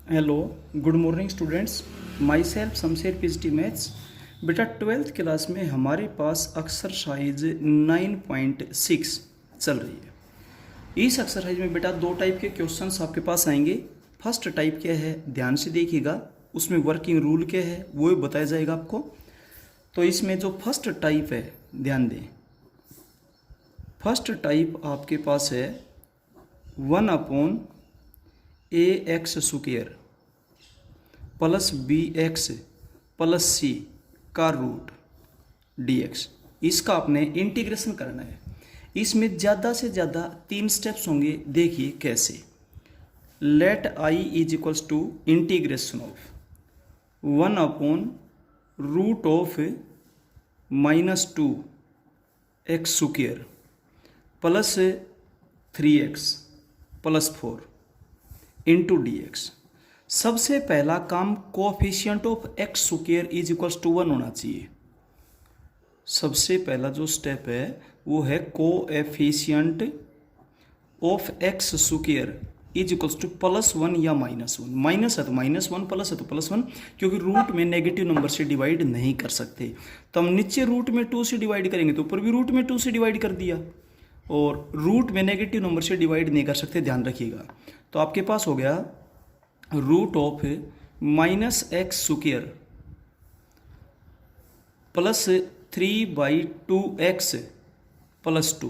Hello, good morning students. My self Shamsher PhD maths. बेटा 12th class में हमारे पास exercise 9.6 चल रही है। इस एक्सरसाइज में बेटा दो टाइप के क्वेश्चंस आपके पास आएंगे। फर्स्ट टाइप क्या है, ध्यान से देखिएगा, उसमें वर्किंग रूल क्या है वो भी बताया जाएगा आपको। तो इसमें जो फर्स्ट टाइप है, ध्यान दें, फर्स्ट टाइप आपके पास है 1/ax² plus bx plus c का रूट dx। इसका आपने इंटीग्रेशन करना है। इसमें ज़्यादा से ज़्यादा 3 स्टेप्स होंगे, देखिए कैसे। Let i is equals to integration of 1/√-2x² plus 3x plus 4 into dx। सबसे पहला काम coefficient of x² is equals to 1 होना चाहिए। सबसे पहला जो स्टेप है वो है coefficient of x² is equals to +1 या -1। माइनस है तो -1, प्लस है तो +1, क्योंकि रूट में नेगेटिव नंबर से डिवाइड नहीं कर सकते। तो हम नीचे रूट में 2 से डिवाइड करेंगे तो ऊपर भी रूट में 2 से डिवाइड कर दिया, और रूट में नेगेटिव नंबर से डिवाइड नहीं कर सकते, ध्यान रखिएगा। तो आपके पास हो गया √(-x² plus 3/2x plus 2।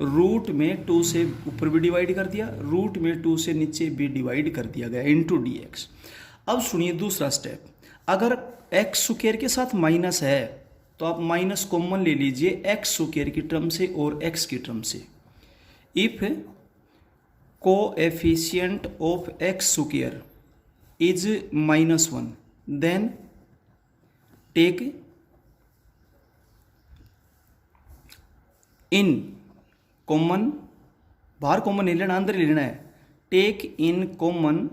Root में 2 से ऊपर भी डिवाइड कर दिया, रूट में 2 से नीचे भी डिवाइड कर दिया गया इंटू dx। अब सुनिए दूसरा स्टेप। अगर x² के साथ माइनस है तो आप माइनस कॉमन ले लीजिए x² की टर्म से और x की टर्म से। इफ कोएफिशिएंट ऑफ x² इज -1 देन टेक इन कॉमन, बाहर कॉमन नहीं लेना, अंदर ही लेना है। Take in common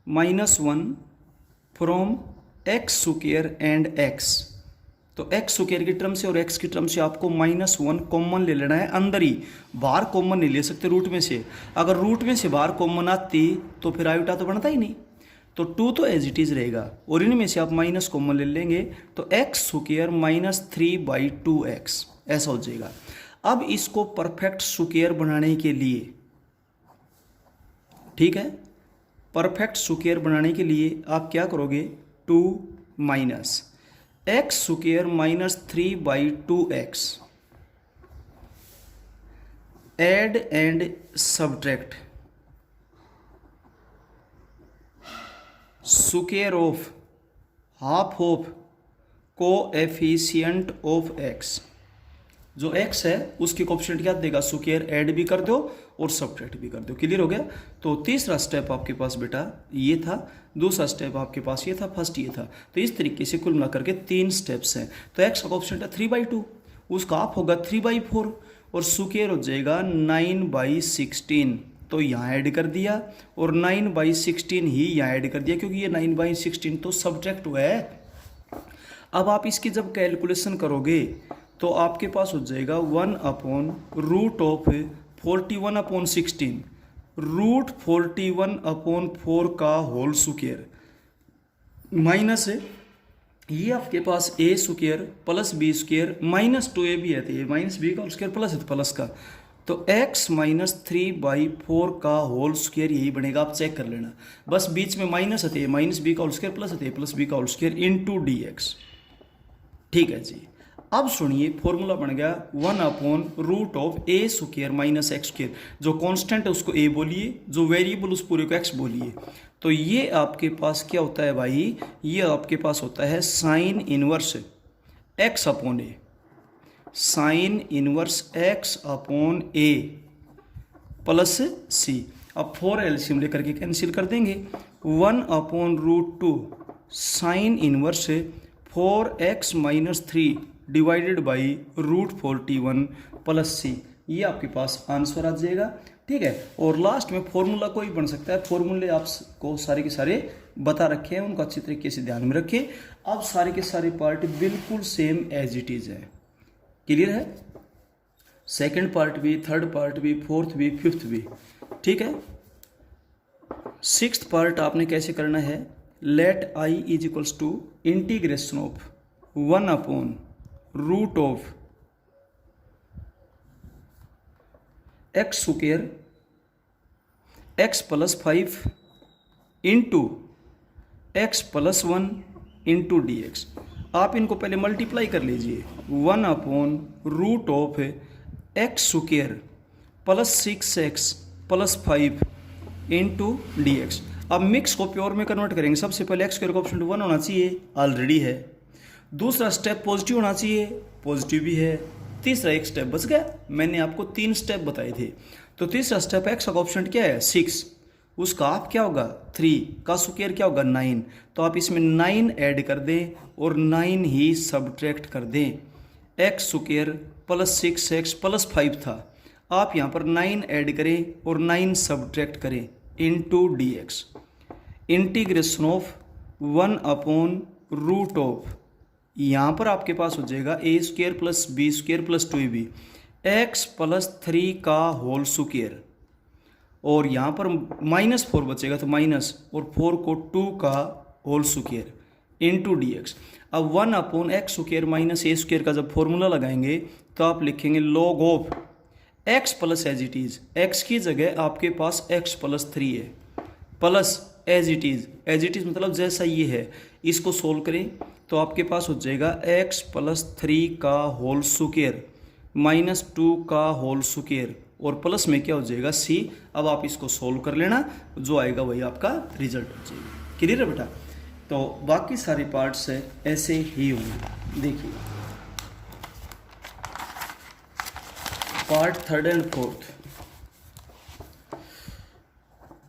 -1 from x² and x। तो x² की टर्म से और x की टर्म से आपको -1 कॉमन ले लेना है अंदर ही, बाहर कॉमन नहीं ले सकते रूट में से। अगर रूट में से बाहर कॉमन आती तो फिर आयोटा तो बनता ही नहीं, तो 2 तो एज इट इज रहेगा, और इनमें से आप माइनस कॉमन ले लेंगे तो x² -3/2x ऐसा हो जाएगा। अब इसको परफेक्ट स्क्वायर बनाने के लिए, ठीक है, परफेक्ट स्क्वायर बनाने के लिए आप क्या करोगे, 2 minus x² -3/2x add and subtract square of half of coefficient of x। जो x है उसकी कोएफिशिएंट क्या देगा, स्क्वायर ऐड भी कर दो और सब्ट्रैक्ट भी कर दो। क्लियर हो गया। तो तीसरा स्टेप आपके पास बेटा ये था, दूसरा स्टेप आपके पास ये था, फर्स्ट ये था। तो इस तरीके से कुल मिलाकर के 3 स्टेप्स हैं। तो x का कोएफिशिएंट है 3/2, उसका हाफ होगा 3/4 और स्क्वायर हो जाएगा 9/16। तो यहाँ ऐड कर दिया और 9/16 ही यहाँ ऐड कर दिया, क्योंकि ये 9/16 तो सब्ट्रैक्ट हुआ है। अब आप इसकी जब कैलकुलेशन करोगे तो आपके पास हो जाएगा 1/√41/16 √41/4 का होल स्क्वायर माइनस ये आपके पास a² प्लस b² -2a भी है, तो ये -b का होल स्क्वायर प्लस है तो प्लस का, तो x -3/4 का होल स्क्वायर यही बनेगा। आप चेक कर लेना, बस बीच में माइनस है तो ये -b का होल स्क्वायर प्लस है तो प्लस b का होल स्क्वायर इंटू dx। ठीक है जी। अब सुनिए, फॉर्मूला बन गया 1/√(a² -x²। जो कांस्टेंट है उसको a बोलिए, जो वेरिएबल उस पूरे को x बोलिए। तो ये आपके पास क्या होता है भाई, ये आपके पास होता है sine inverse x/a, sine inverse x/a plus c। अब 4 एलसीएम लेकर के कैंसिल कर देंगे। 1/√2 sine inverse 4x - 3 divided by √41 plus c। ये आपके पास आंसर आ जाएगा। ठीक है, और लास्ट में फॉर्मूला कोई बन सकता है। फॉर्मूले आपको सारे के सारे बता रखे हैं, उनको अच्छी तरीके से ध्यान में रखें। अब सारे के सारे पार्ट बिल्कुल सेम एज इट इज है। क्लियर है, सेकंड पार्ट भी, थर्ड पार्ट भी, फोर्थ भी, फिफ्थ भी। ठीक है। सिक्स्थ पार्ट आपने कैसे करना है, let I is equals to integration of 1/रूट of x square x plus 5 into x plus 1 into D x. आप इनको पहले मल्टीप्लाई कर लीजिए, 1/रूट of x square plus 6x plus 5 into D x. अब मिक्स को प्योर में कन्वर्ट करेंगे। सबसे पहले एक्स स्क्वायर का ऑप्शन 1 होना चाहिए, ऑलरेडी है। दूसरा स्टेप पॉजिटिव होना चाहिए, पॉजिटिव भी है। तीसरा एक स्टेप बच गया, मैंने आपको 3 स्टेप बताए थे। तो तीसरा स्टेप एक्स का ऑप्शन क्या है 6, उसका आप क्या होगा 3 का स्क्वायर क्या होगा 9। तो आप इसमें 9 ऐड कर दें और 9 ही सब्ट्रैक्ट कर दें। X square plus 6x plus 5 था, आप यहाँ पर 9 ऐड करें और 9 सब्ट्रैक्ट करें into D x. Integration of 1/रूट ऑफ, यहाँ पर आपके पास हो जाएगा a square plus b square plus 2ab x plus 3 का होल स्क्वायर, और यहाँ पर -4 बचेगा तो माइनस, और 4 को 2 का whole square into D x. अब 1/एक्स स्क्वायर माइनस ए स्क्वायर का जब फॉर्मूला लगाएंगे तो आप लिखेंगे log of X plus as it is, X की जगह आपके पास एक्स प्लस 3 है, प्लस एज इट इज मतलब जैसा ये है। इसको सोल्व करें तो आपके पास हो जाएगा एक्स प्लस 3 का होल स्क्वायर माइनस 2 का होल स्क्वायर, और प्लस में क्या हो जाएगा c। अब आप इसको सोल्व कर लेना, जो आएगा वही आपका रिजल्ट हो जाएगा। क्लियर है बेटा। तो बाकी सारे पार्ट्स ऐसे ही होंगे। देखिए part 3rd and 4th।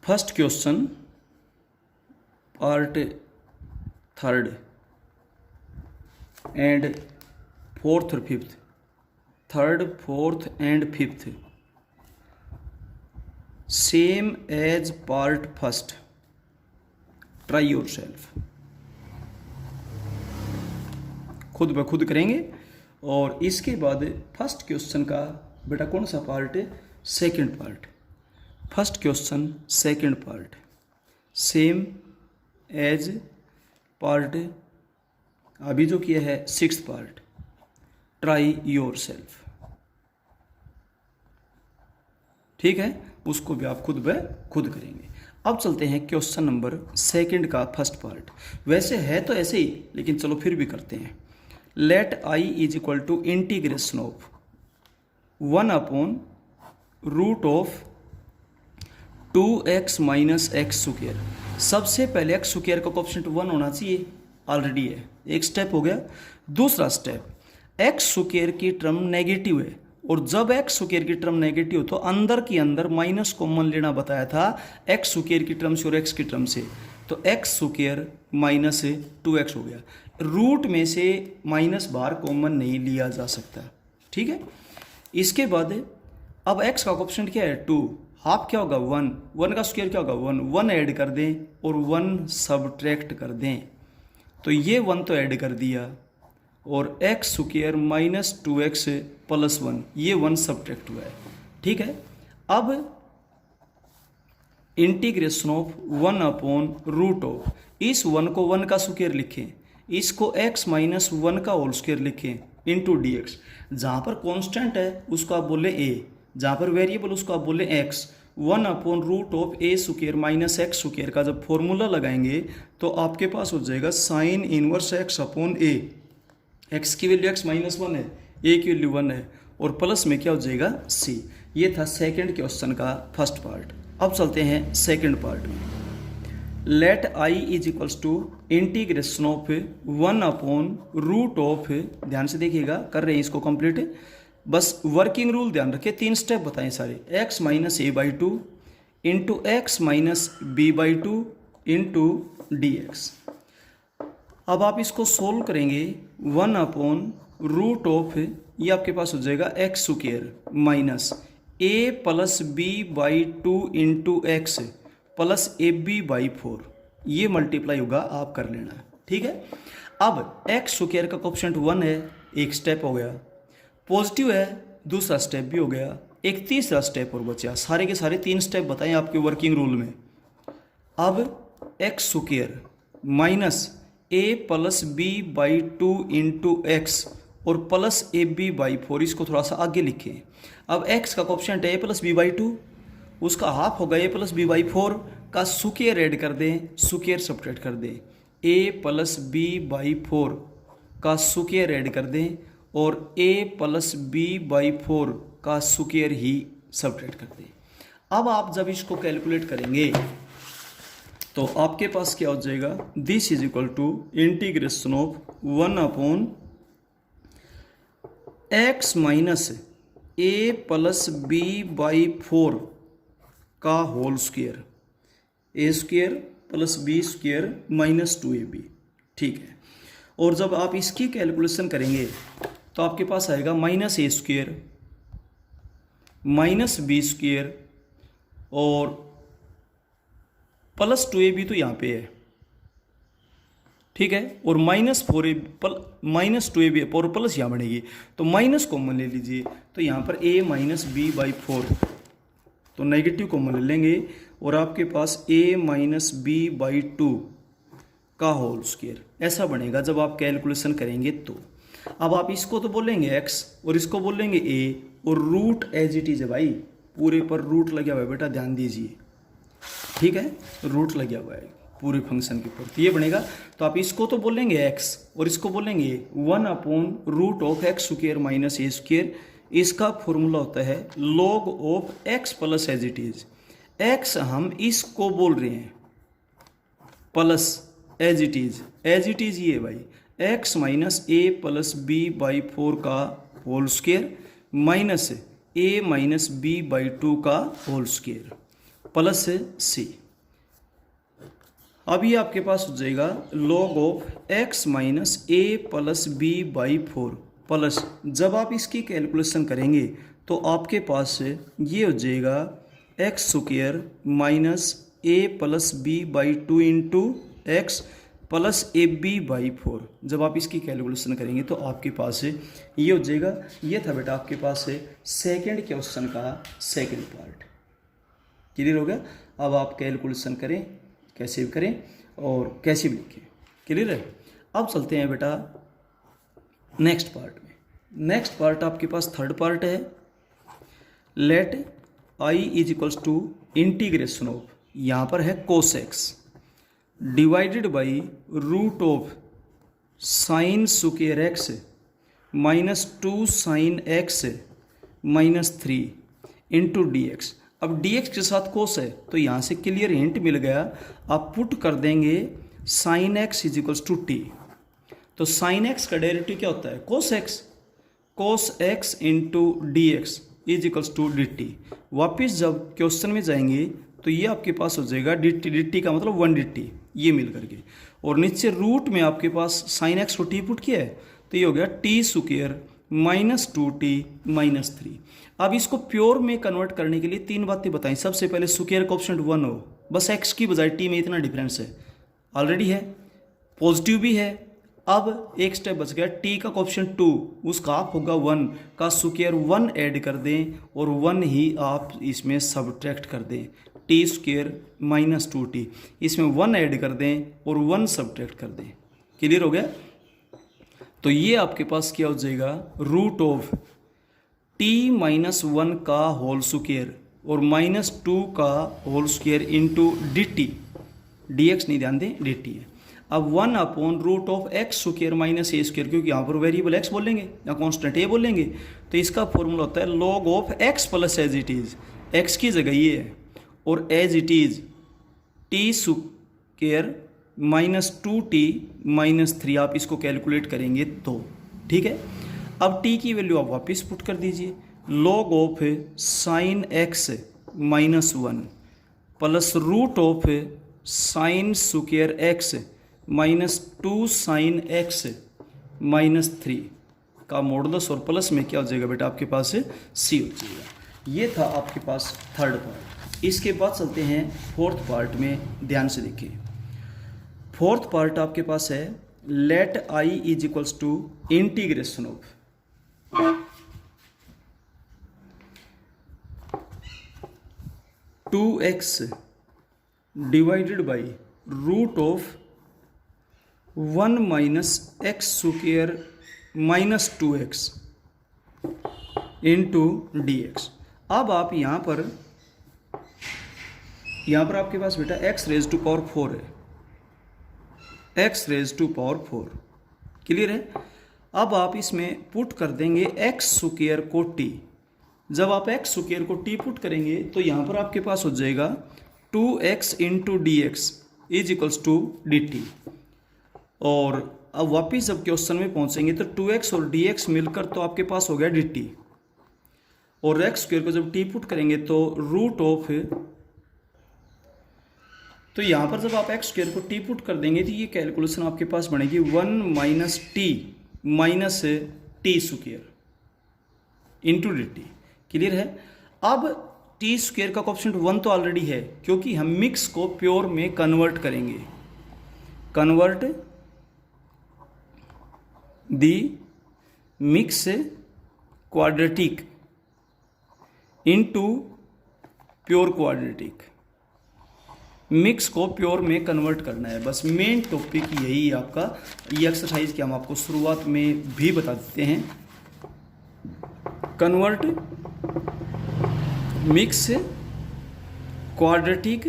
First question part 3rd and 4th और 5th, 3rd 4th and 5th same as part 1st। Try yourself, खुद ब खुद करेंगे। और इसके बाद फर्स्ट क्वेश्चन का बेटा कौन सा पार्ट है, second part. First question second part same as part अभी जो किया है 6th part. Try your self, ठीक है, उसको भी आप खुद ब खुद करेंगे। अब चलते हैं क्वेश्चन नंबर 2 का फर्स्ट पार्ट। वैसे है तो ऐसे ही, लेकिन चलो फिर भी करते हैं। Let I is equal to integration of 1/रूट of 2x minus x square. सबसे पहले एक्स स्क्वायर का कोएफिशिएंट 1 होना चाहिए, ऑलरेडी है, एक स्टेप हो गया। दूसरा स्टेप एक्स स्क्वायर की टर्म नेगेटिव है, और जब एक्स स्क्वायर की टर्म नेगेटिव तो अंदर की अंदर माइनस कॉमन लेना बताया था एक्स स्क्वायर की टर्म से और एक्स की टर्म से। तो एक्स स्क्वायर माइनस 2x हो गया। रूट में से माइनस बाहर कॉमन नहीं लिया जा सकता, ठीक है। इसके बाद अब एक्स का कोएफिशिएंट क्या है 2, हाफ क्या होगा 1, 1 का स्क्वायर क्या होगा 1, 1 ऐड कर दें और 1 सब्ट्रैक्ट कर दें। तो ये 1 तो ऐड कर दिया, और x square minus 2x plus 1, ये 1 सब्ट्रैक्ट हुआ है, ठीक है। अब इंटीग्रेशन ऑफ 1/रूट ऑफ, इस 1 को 1 का स्क्वायर लिखें, इसको x माइनस 1 का होल स्क्वायर लिखें इंटू डी एक्स। जहाँ पर कांस्टेंट है उसको आप बोले a, जहाँ पर वेरिएबल उसको आप बोले x। 1/रूट of a square minus x square का जब फॉर्मूला लगाएंगे तो आपके पास हो जाएगा sine inverse x upon a। x की वैल्यू x माइनस 1 है, a की वैल्यू 1 है, और प्लस में क्या हो जाएगा c। ये था सेकंड क्वेश्चन का फर्स्ट पार्ट। अब चलते हैं सेकंड पार्ट में। Let i is equals to integration of 1/रूट ऑफ, ध्यान से देखिएगा, कर रहे हैं इसको कंप्लीट, बस वर्किंग रूल ध्यान रखिए, 3 स्टेप बताएं सारे। x minus a/2 into x minus b/2 into D x. अब आप इसको सोल्व करेंगे 1/रूट ऑफ, ये आपके पास हो जाएगा X square minus a plus b/2 into x plus ab/4, ये मल्टीप्लाई होगा, आप कर लेना, ठीक है। अब एक्स स्क्वायर का कोएफिशिएंट 1 है, एक स्टेप हो गया, पॉजिटिव है, दूसरा स्टेप भी हो गया, एक तीसरा स्टेप और बचा। सारे के सारे 3 स्टेप बताएं आपके वर्किंग रूल में। अब X square minus A plus B by 2 into X और प्लस ए बी बाई 4, इसको थोड़ा सा आगे लिखें। अब एक्स का कोएफिशिएंट है ए प्लस बी बाई 2, उसका हाफ होगा ए प्लस बी बाई 4 का स्क्वायर ऐड कर दें, स्क्वायर सब्ट्रैक्ट कर दें। ए प्लस बी बाई 4 का स्क्वायर ऐड कर दें और ए प्लस बी बाई 4 का स्क्वायर ही सब्ट्रैक्ट कर दें। अब आप जब इसको कैलकुलेट करेंगे तो आपके पास क्या हो जाएगा, this is equal to integration of 1 upon x minus A plus B by 4 का whole square, a square plus b square minus 2ab। ठीक है, और जब आप इसकी कैलकुलेशन करेंगे तो आपके पास आएगा minus A square minus B square और प्लस 2ab तो यहाँ पे है, ठीक है, और माइनस 4ab माइनस 2ab और प्लस यहाँ बनेगी तो माइनस कॉमन ले लीजिए, तो यहाँ पर a माइनस बी बाई 4 तो नेगेटिव कॉमन ले लेंगे और आपके पास a माइनस बी बाई 2 का होल स्क्वायर ऐसा बनेगा जब आप कैलकुलेशन करेंगे। तो अब आप इसको तो बोलेंगे x और इसको बोलेंगे a और रूट एज इट इज है भाई, पूरे पर रूट लगा हुआ है बेटा, ध्यान दीजिए, ठीक है, रूट लगा हुआ है पूरे फंक्शन के ऊपर, तो ये बनेगा। तो आप इसको तो बोलेंगे x और इसको बोलेंगे 1 upon root of x square minus A square. इसका फॉर्मूला होता है log of x plus as it is. x हम इसको बोल रहे हैं प्लस एज इट इज ये भाई x minus A plus B by 4 का whole square minus a minus B by 2 का होल स्क्वायर प्लस c। अब ये आपके पास हो जाएगा log of x minus A plus B by 4 plus, जब आप इसकी कैलकुलेशन करेंगे तो आपके पास ये हो जाएगा X square minus A plus B by 2 into x plus A B by 4। जब आप इसकी कैलकुलेशन करेंगे तो आपके पास ये हो जाएगा। ये था बेटा आपके पास सेकंड क्वेश्चन का सेकंड पार्ट। क्लियर हो गया। अब आप कैलकुलेशन करें, कैसे भी करें और कैसे भी लिखें। क्लियर है। अब चलते हैं बेटा नेक्स्ट पार्ट में। नेक्स्ट पार्ट आपके पास थर्ड पार्ट है। Let I is equals to integration of, यहाँ पर है cos X divided by root of sine square X minus 2 sine X minus 3 into D x. अब डी एक्स के साथ कोस है तो यहाँ से क्लियर हिंट मिल गया। आप पुट कर देंगे sine X is equals to T, तो साइन एक्स का डेरिवेटिव क्या होता है cos X. Cos X into D X is equals to D T. वापिस जब क्वेश्चन में जाएंगे तो ये आपके पास हो जाएगा डी टी का मतलब 1 डी टी, ये मिल करके, और नीचे रूट में आपके पास साइन एक्स को टी पुट किया है तो ये हो गया T square minus 2t minus 3। अब इसको प्योर में कन्वर्ट करने के लिए 3 बातें बताई। सबसे पहले स्क्वायर कोएफिशिएंट 1 हो, बस x की बजाय t में इतना डिफरेंस है, ऑलरेडी है, पॉजिटिव भी है। अब एक स्टेप बच गया, t का कोएफिशिएंट 2, उसका आप होगा 1 का स्क्वायर 1 ऐड कर दें और 1 ही आप इसमें सब्ट्रैक्ट कर दें, टी स्क्वायर माइनस 2t, इसमें 1 ऐड कर दें और 1 सब्ट्रैक्ट कर दें। क्लियर हो गया। तो ये आपके पास क्या हो जाएगा रूट ऑफ t माइनस 1 का होल स्क्वायर और माइनस 2 का whole square into D T, D X नहीं ध्यान दें डी टी है। अब 1 upon root of x square minus A square, क्योंकि यहाँ पर वेरिएबल एक्स बोलेंगे या कॉन्स्टेंट ए बोलेंगे, तो इसका फॉर्मूला होता है log of X plus as it is, X की जगह ये है और as it is T square minus 2t minus 3। आप इसको कैलकुलेट करेंगे तो ठीक है। अब t की वैल्यू आप वापस पुट कर दीजिए, log of sine X minus 1 plus root of sine square X minus 2 sine X minus 3 का मॉडुलस, और प्लस में क्या हो जाएगा बेटा आपके पास c हो जाएगा। ये था आपके पास थर्ड पार्ट। इसके बाद चलते हैं फोर्थ पार्ट में, ध्यान से देखिए। फोर्थ पार्ट आपके पास है let I is equals to integration of two X divided by root of 1 minus x square minus 2x into D x. अब आप यहाँ पर आपके पास बेटा x रेज टू पावर 4 है, x raise to power 4, clear है। अब आप इसमें पुट कर देंगे एक्स स्क्वायर को t। जब आप एक्स स्क्वायर को t पुट करेंगे तो यहाँ पर आपके पास हो जाएगा 2x into D X is equals to D T. और अब वापिस जब क्वेश्चन में पहुँचेंगे तो 2x और dx मिलकर तो आपके पास हो गया dt, और एक्स स्क्वायर को जब t पुट करेंगे तो रूट ऑफ, तो यहाँ पर जब आप एक्स स्क्वायर को t पुट कर देंगे तो ये कैलकुलेशन आपके पास बनेगी 1 minus T minus T square into D T, clear है। अब टी स्क्वायर का कोएफिशिएंट 1 तो ऑलरेडी है, क्योंकि हम मिक्स को प्योर में कन्वर्ट करेंगे, कन्वर्ट दी mix quadratic into pure quadratic, mix को प्योर में कन्वर्ट करना है। बस मेन टॉपिक यही है आपका। ये एक्सरसाइज की हम आपको शुरुआत में भी बता देते हैं। Convert mix quadratic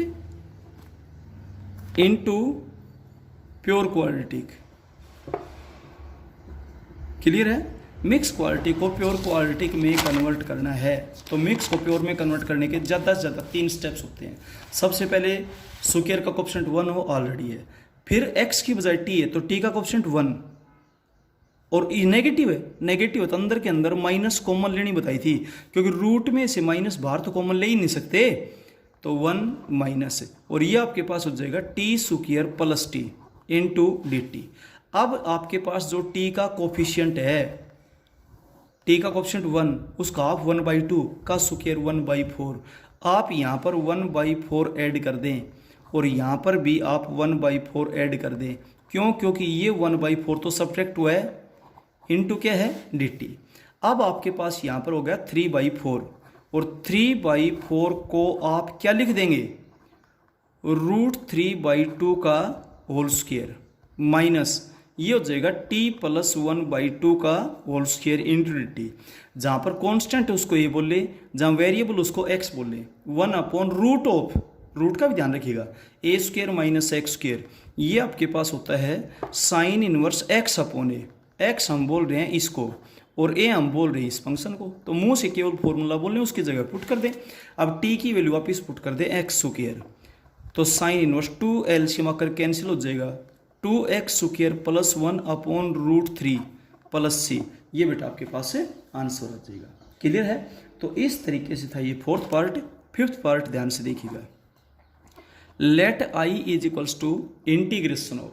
into pure quadratic, clear है। मिक्स क्वालिटी को प्योर क्वालिटी में कन्वर्ट करना है, तो मिक्स को प्योर में कन्वर्ट करने के ज़्यादा से ज़्यादा 3 स्टेप्स होते हैं। सबसे पहले स्क्वायर का कोएफिशिएंट 1 हो, ऑलरेडी है, फिर x की बजाय t है तो t का कोएफिशिएंट 1, और ये नेगेटिव है तो अंदर के अंदर माइनस कॉमन लेनी बताई थी, क्योंकि रूट में से माइनस बाहर तो कॉमन ले ही नहीं सकते, तो 1 माइनस है, और ये आपके पास हो जाएगा T square plus T into D T. अब आपके पास जो t का कोफिशिएंट है, t का कोफिशिएंट 1, उसका आप 1/2 का स्क्वायर 1/4, आप यहाँ पर 1/4 ऐड कर दें, और यहाँ पर भी आप 1/4 ऐड कर दें। क्यों? क्योंकि ये 1/4 तो सब्ट्रैक्ट हुआ है, इंटू क्या है dt। अब आपके पास यहाँ पर हो गया 3/4, और 3/4 को आप क्या लिख देंगे, √3/2 का होल स्क्वायर माइनस ये हो जाएगा t + 1/2 का whole square into D T. जहाँ पर कांस्टेंट है उसको ये बोल ले, जहाँ वेरिएबल उसको x बोल ले, 1/रूट ऑफ, रूट का भी ध्यान रखिएगा, a² माइनस x², ये आपके पास होता है साइन इनवर्स x/a। x हम बोल रहे हैं इसको, और a हम बोल रहे हैं इस फंक्शन को, तो मुंह से केवल फॉर्मूला बोल रहे हैं, उसकी जगह पुट कर दें। अब t की वैल्यू वापिस पुट कर दें x², तो साइन इनवर्स 2 एलसीएम आकर कैंसिल हो जाएगा, 2x² + 1/√3 प्लस c, ये बेटा आपके पास से आंसर हो जाएगा, क्लियर है। तो इस तरीके से था ये 4th पार्ट। 5th पार्ट ध्यान से देखिएगा। Let i is equals to integration of,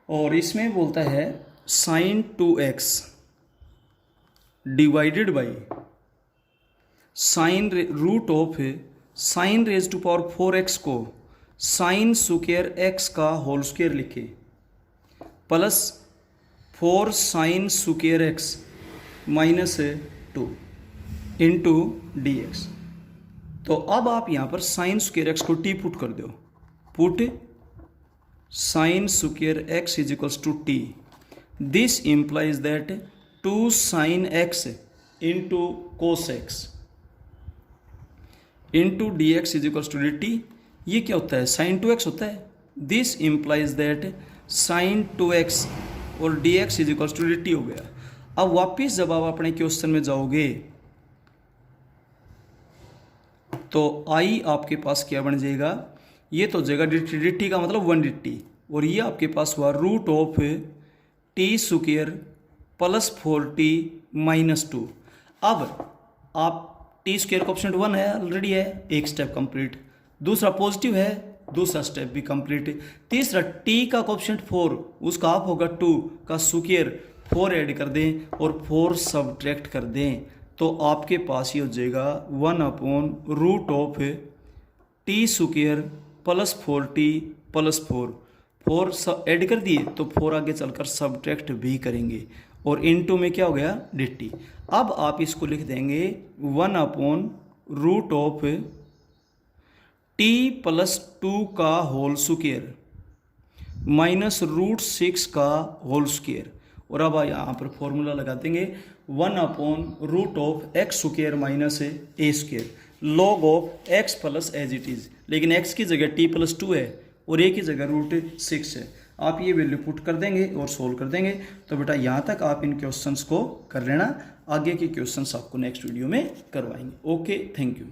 और इसमें बोलता है sin 2x divided by sine root of sine raise to power 4x को साइन स्क्वायर x का होल स्क्वायर लिखे, plus 4 sine square x minus 2 into D X. तो अब आप यहाँ पर साइन स्क्वायर x को t पुट कर दो, put sine square x is equals to t। This implies that 2 sign x into cos x into D X is equals to D T. ये क्या होता है, साइन 2x होता है। This implies that sine 2x और D X is equals to D T हो गया। अब वापिस जब आप अपने क्वेश्चन में जाओगे तो आई आपके पास क्या बन जाएगा, ये तो हो जाएगा डी टी का मतलब 1 डी टी, और ये आपके पास हुआ root of T square plus 4t minus 2। अब आप टी स्क्वायर का ऑप्शन 1 है, ऑलरेडी है, एक स्टेप कंप्लीट। दूसरा पॉजिटिव है, दूसरा स्टेप भी कंप्लीट। तीसरा t का कोएफिशिएंट 4, उसका आप होगा 2 का स्क्वायर 4 ऐड कर दें और 4 सब्ट्रैक्ट कर दें, तो आपके पास ये हो जाएगा 1/√ऑफ t square plus 4t plus 4 सब ऐड कर दिए तो 4 आगे चलकर सब्ट्रैक्ट भी करेंगे, और इनटू में क्या हो गया dt। अब आप इसको लिख देंगे 1/√ऑफ t+2 का होल स्क्वायर माइनस √6 का होल स्क्वायर, और अब यहाँ पर फॉर्मूला लगा देंगे 1/√x² minus a², log of x plus as it is, लेकिन x की जगह t+2 है और a की जगह √6 है। आप ये वैल्यू पुट कर देंगे और सोल्व कर देंगे। तो बेटा यहाँ तक आप इन क्वेश्चंस को कर लेना, आगे के क्वेश्चंस आपको नेक्स्ट वीडियो में करवाएंगे। Okay, thank you.